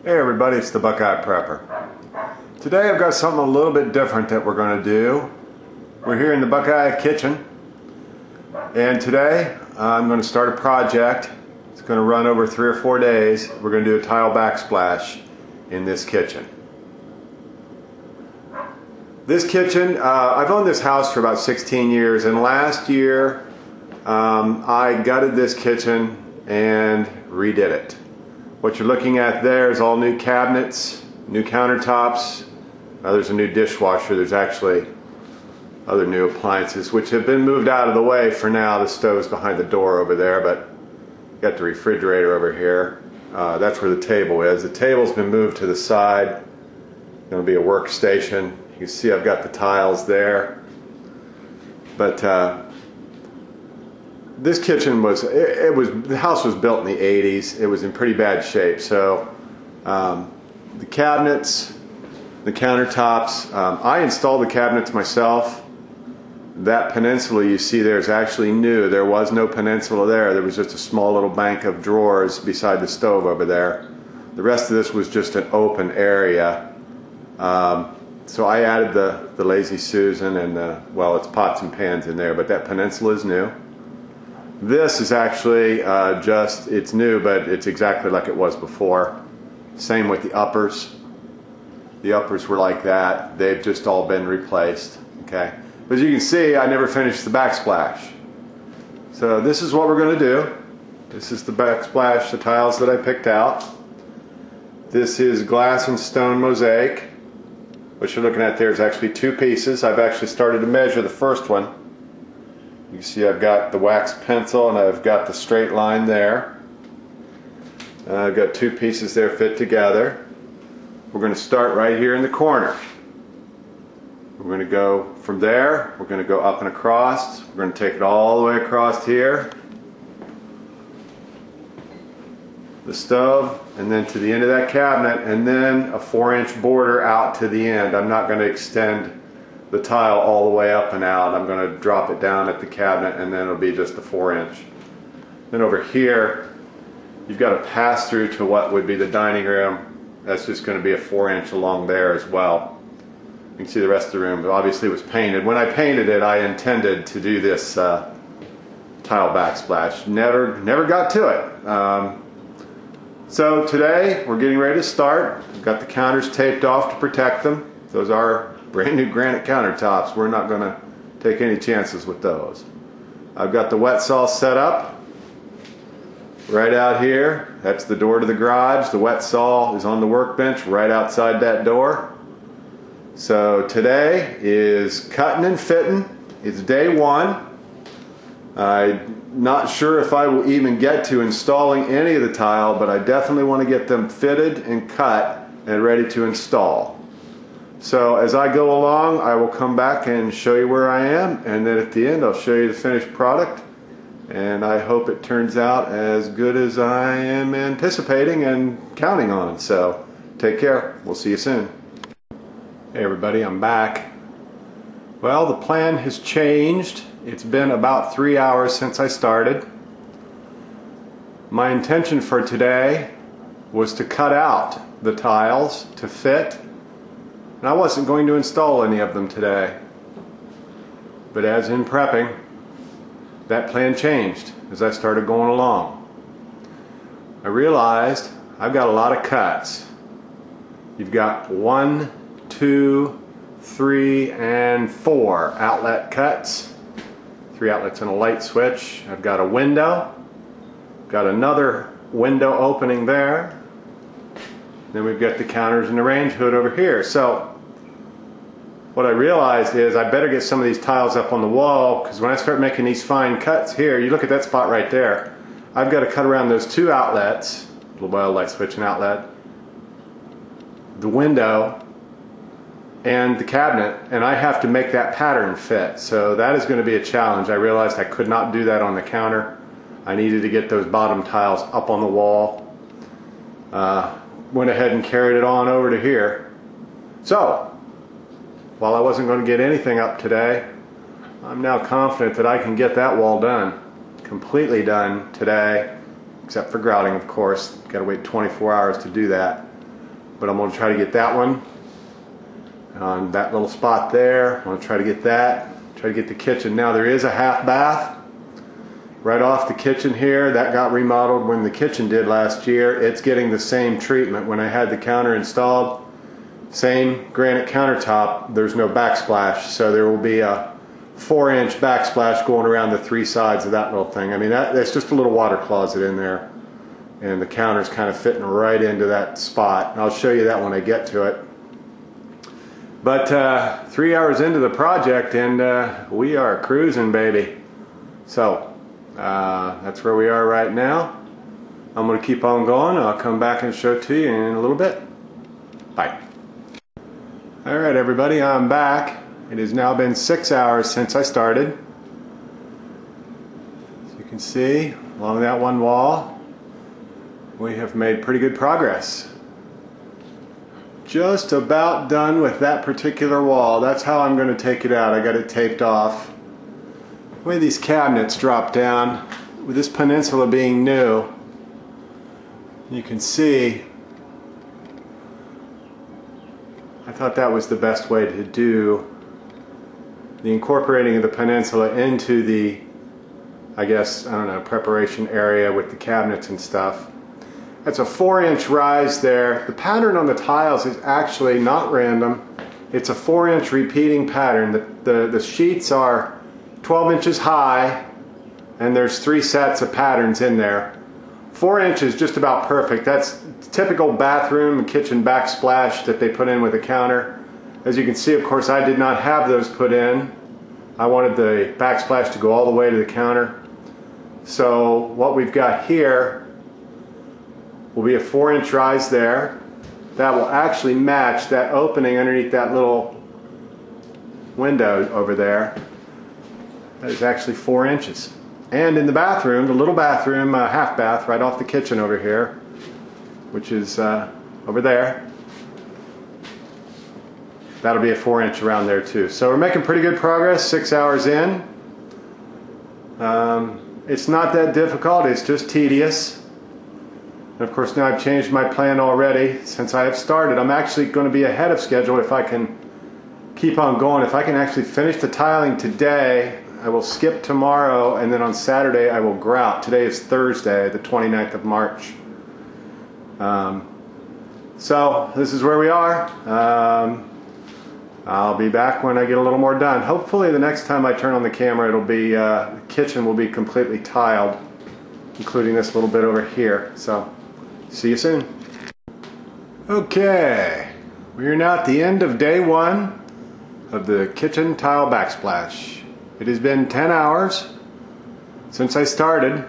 Hey everybody, it's the Buckeye Prepper. Today I've got something a little bit different that we're going to do. We're here in the Buckeye kitchen, and today I'm going to start a project. It's going to run over 3 or 4 days. We're going to do a tile backsplash in this kitchen. This kitchen, I've owned this house for about 16 years, and last year I gutted this kitchen and redid it. What you're looking at there is all new cabinets, new countertops. There's a new dishwasher. There's actually other new appliances which have been moved out of the way for now. The stove's behind the door over there, but got the refrigerator over here. That's where the table is. The table's been moved to the side. There'll be a workstation. You can see I've got the tiles there. But this kitchen was, the house was built in the 80s. It was in pretty bad shape. So the cabinets, the countertops, I installed the cabinets myself. That peninsula you see there is actually new. There was no peninsula there. There was just a small little bank of drawers beside the stove over there. The rest of this was just an open area. So I added the Lazy Susan and well, it's pots and pans in there, but that peninsula is new. This is actually it's new, but it's exactly like it was before. Same with the uppers. The uppers were like that. They've just all been replaced. Okay. But as you can see, I never finished the backsplash. So this is what we're going to do. This is the backsplash, the tiles that I picked out. This is glass and stone mosaic. What you're looking at there is actually 2 pieces. I've actually started to measure the first one. You can see I've got the wax pencil and I've got the straight line there. I've got 2 pieces there fit together. We're going to start right here in the corner. We're going to go from there, we're going to go up and across. We're going to take it all the way across here, the stove, and then to the end of that cabinet, and then a 4-inch border out to the end. I'm not going to extend the tile all the way up and out. I'm going to drop it down at the cabinet, and then it'll be just a 4-inch. Then over here you've got a pass through to what would be the dining room. That's just going to be a 4-inch along there as well. You can see the rest of the room, but obviously it was painted. When I painted it, I intended to do this tile backsplash. Never got to it. So today we're getting ready to start. We've got the counters taped off to protect them. Those are brand new granite countertops. We're not going to take any chances with those. I've got the wet saw set up right out here. That's the door to the garage. The wet saw is on the workbench right outside that door. So today is cutting and fitting. It's day 1. I'm not sure if I will even get to installing any of the tile, but I definitely want to get them fitted and cut and ready to install. So as I go along, I will come back and show you where I am, and then at the end I'll show you the finished product, and I hope it turns out as good as I am anticipating and counting on. So take care. We'll see you soon. Hey everybody, I'm back. Well, the plan has changed. It's been about 3 hours since I started. My intention for today was to cut out the tiles to fit, and I wasn't going to install any of them today. But as in prepping, that plan changed as I started going along. I realized I've got a lot of cuts. You've got 1, 2, 3, and 4 outlet cuts. 3 outlets and a light switch. I've got a window. Got another window opening there. Then we've got the counters and the range hood over here. So what I realized is I better get some of these tiles up on the wall, because when I start making these fine cuts here, you look at that spot right there, I've got to cut around those 2 outlets, well, light switch and outlet, the window, and the cabinet, and I have to make that pattern fit. So that is going to be a challenge. I realized I could not do that on the counter. I needed to get those bottom tiles up on the wall. Went ahead and carried it on over to here. So while I wasn't going to get anything up today, I'm now confident that I can get that wall done, completely done today, except for grouting, of course. Got to wait 24 hours to do that. but I'm going to try to get that one on that little spot there. I'm going to try to get that, try to get the kitchen. Now there is a half bath right off the kitchen here. That got remodeled when the kitchen did last year. It's getting the same treatment. When I had the counter installed, same granite countertop, there's no backsplash, so there will be a 4-inch backsplash going around the 3 sides of that little thing. I mean, that's just a little water closet in there, and the counter's kind of fitting right into that spot. And I'll show you that when I get to it. But 3 hours into the project, and we are cruising, baby. So that's where we are right now. I'm going to keep on going. I'll come back and show it to you in a little bit. Bye. Alright everybody, I'm back. It has now been 6 hours since I started. As you can see, along that one wall, we have made pretty good progress. Just about done with that particular wall. That's how I'm going to take it out. I got it taped off. The way these cabinets drop down, with this peninsula being new, you can see I thought that was the best way to do the incorporating of the peninsula into the, I guess, I don't know, preparation area with the cabinets and stuff. That's a 4-inch rise there. The pattern on the tiles is actually not random. It's a 4-inch repeating pattern. The sheets are 12 inches high, and there's 3 sets of patterns in there. 4 inches is just about perfect. That's typical bathroom and kitchen backsplash that they put in with a counter. As you can see, of course, I did not have those put in. I wanted the backsplash to go all the way to the counter. So what we've got here will be a 4-inch rise there. That will actually match that opening underneath that little window over there. That is actually 4 inches. And in the bathroom, the little bathroom, half bath, right off the kitchen over here, which is over there, that'll be a 4-inch around there too. So we're making pretty good progress, 6 hours in. It's not that difficult, it's just tedious. And of course now I've changed my plan already since I have started. I'm actually going to be ahead of schedule if I can keep on going. If I can actually finish the tiling today, I will skip tomorrow, and then on Saturday I will grout. Today is Thursday, the 29th of March. So this is where we are. I'll be back when I get a little more done. Hopefully the next time I turn on the camera, it'll be the kitchen will be completely tiled, including this little bit over here. So see you soon. Okay, we are now at the end of day 1 of the kitchen tile backsplash. It has been 10 hours since I started,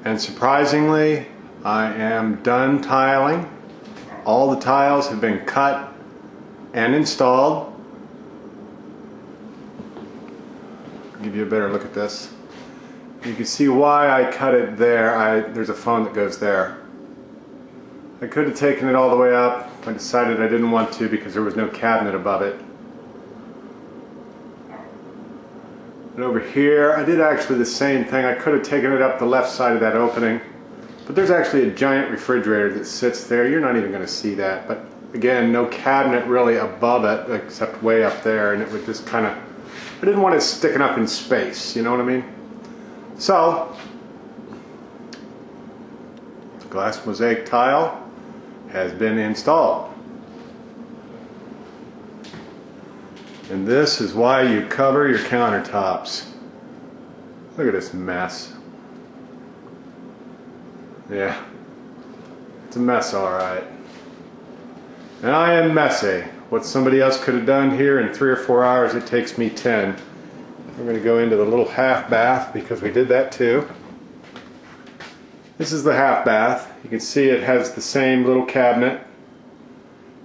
and surprisingly I am done tiling. All the tiles have been cut and installed. I'll give you a better look at this. You can see why I cut it there. There's a phone that goes there. I could have taken it all the way up. I decided I didn't want to because there was no cabinet above it. And over here, I did actually the same thing. I could have taken it up the left side of that opening, but there's actually a giant refrigerator that sits there. You're not even going to see that, but again, no cabinet really above it except way up there, and it would just kind of, I didn't want it sticking up in space, you know what I mean? So, the glass mosaic tile has been installed. And this is why you cover your countertops. Look at this mess. Yeah, it's a mess, all right. And I am messy. What somebody else could have done here in 3 or 4 hours, it takes me 10. We're going to go into the little half bath because we did that too. This is the half bath. You can see it has the same little cabinet.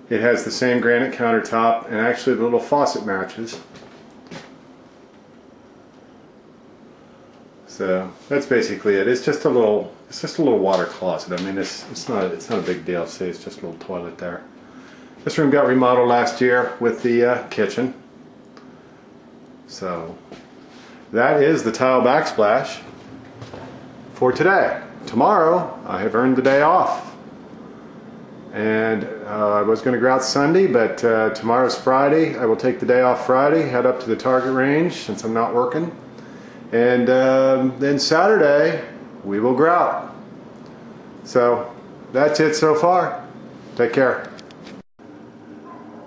It has the same granite countertop, and actually the little faucet matches. So that's basically it. It's just a little water closet. I mean, it's not a big deal. See, it's just a little toilet there. This room got remodeled last year with the kitchen. So that is the tile backsplash for today. Tomorrow I have earned the day off. and I was going to grout Sunday, but tomorrow's Friday. I will take the day off Friday, head up to the target range since I'm not working, and then Saturday we will grout. So that's it so far. Take care.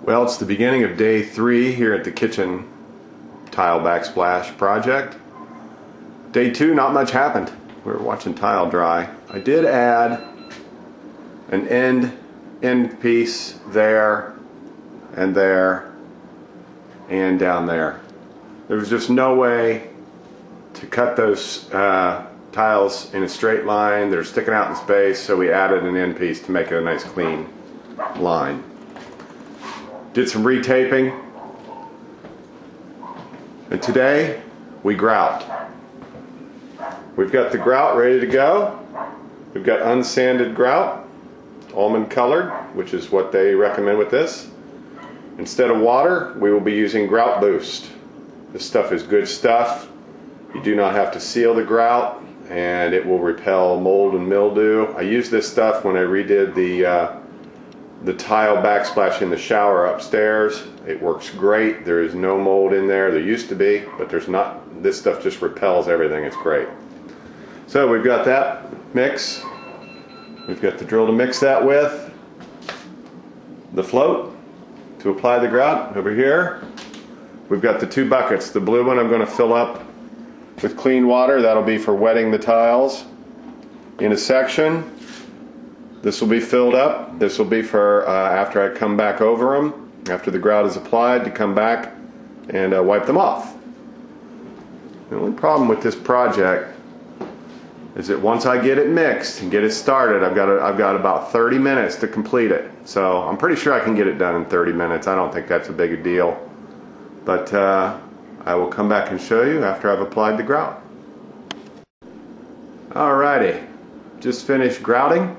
Well, it's the beginning of day 3 here at the kitchen tile backsplash project. Day 2, not much happened. We were watching tile dry. I did add an end piece there and down there. There was just no way to cut those tiles in a straight line. They're sticking out in space, so we added an end piece to make it a nice clean line. Did some retaping, and today we grout. We've got the grout ready to go. We've got unsanded grout, almond colored, which is what they recommend with this. Instead of water, we will be using Grout Boost. This stuff is good stuff. You do not have to seal the grout, and it will repel mold and mildew. I used this stuff when I redid the tile backsplash in the shower upstairs. It works great. There is no mold in there. There used to be, but there's not. This stuff just repels everything. It's great. So we've got that mix. We've got the drill to mix that with, the float to apply the grout over here. We've got the 2 buckets. The blue one I'm going to fill up with clean water. That'll be for wetting the tiles in a section. This will be filled up. This will be for after I come back over them, after the grout is applied, to come back and wipe them off. The only problem with this project is that once I get it mixed and get it started, I've got about 30 minutes to complete it. So I'm pretty sure I can get it done in 30 minutes. I don't think that's a big a deal. But I will come back and show you after I've applied the grout. Alrighty, just finished grouting.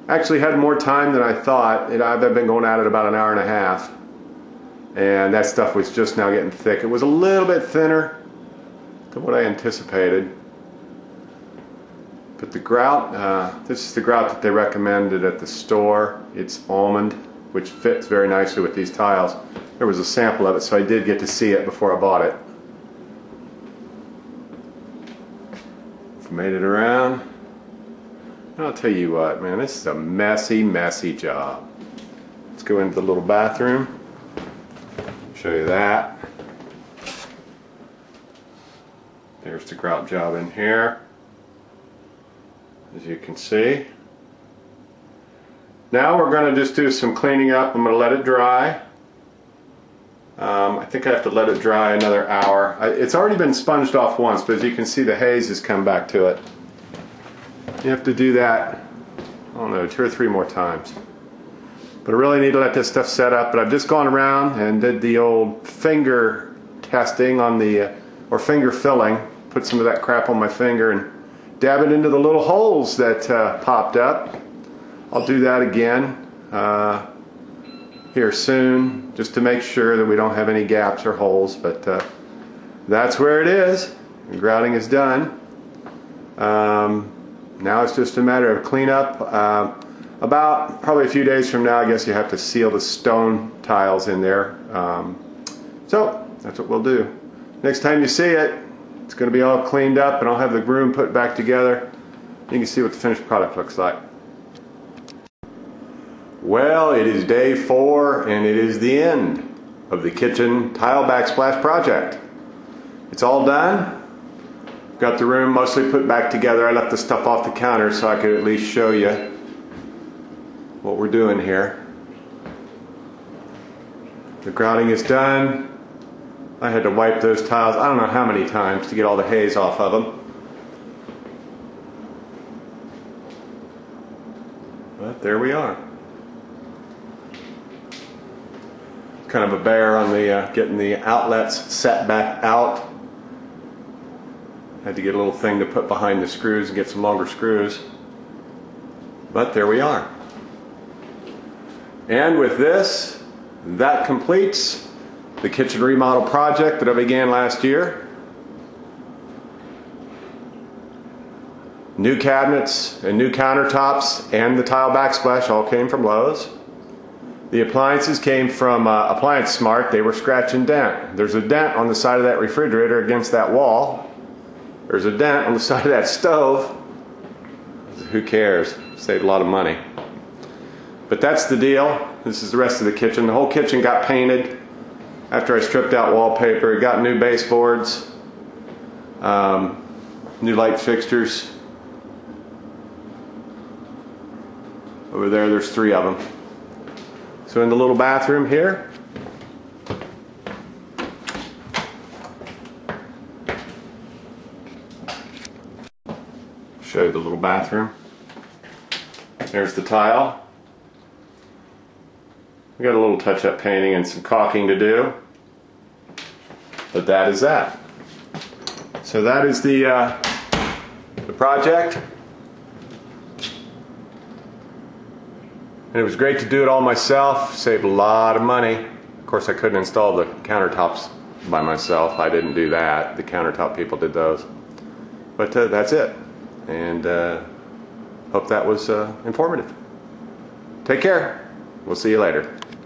Actually had more time than I thought. I've been going at it about an hour and a half. And that stuff was just now getting thick. It was a little bit thinner than what I anticipated. But the grout, this is the grout that they recommended at the store. It's almond, which fits very nicely with these tiles. There was a sample of it, so I did get to see it before I bought it. Made it around. I'll tell you what, man, this is a messy, messy job. Let's go into the little bathroom. Show you that. There's the grout job in here, as you can see. Now we're going to just do some cleaning up. I'm going to let it dry. I think I have to let it dry another hour. It's already been sponged off once, but as you can see, the haze has come back to it. You have to do that, I don't know, 2 or 3 more times. But I really need to let this stuff set up. But I've just gone around and did the old finger testing on the, or finger filling. Put some of that crap on my finger and dab it into the little holes that popped up. I'll do that again here soon, just to make sure that we don't have any gaps or holes. But that's where it is. The grouting is done. Now it's just a matter of cleanup. About probably a few days from now, I guess you have to seal the stone tiles in there. So that's what we'll do. Next time you see it, it's going to be all cleaned up, and I'll have the room put back together. You can see what the finished product looks like. Well, it is day 4, and it is the end of the kitchen tile backsplash project. It's all done. Got the room mostly put back together. I left the stuff off the counter so I could at least show you what we're doing here. The grouting is done. I had to wipe those tiles I don't know how many times to get all the haze off of them. But there we are. Kind of a bear on the getting the outlets set back out. Had to get a little thing to put behind the screws and get some longer screws. But there we are. And with this, that completes the kitchen remodel project that I began last year. New cabinets and new countertops and the tile backsplash all came from Lowe's. The appliances came from Appliance Smart. They were scratch and dent. There's a dent on the side of that refrigerator against that wall. There's a dent on the side of that stove. Who cares? Saved a lot of money. But that's the deal. This is the rest of the kitchen. The whole kitchen got painted after I stripped out wallpaper. It got new baseboards, new light fixtures. Over there, there's 3 of them. So in the little bathroom here, show you the little bathroom. There's the tile. We got a little touch-up painting and some caulking to do, but that is that. So that is the project. And it was great to do it all myself, saved a lot of money. Of course, I couldn't install the countertops by myself. I didn't do that. The countertop people did those. But that's it. And hope that was informative. Take care. We'll see you later.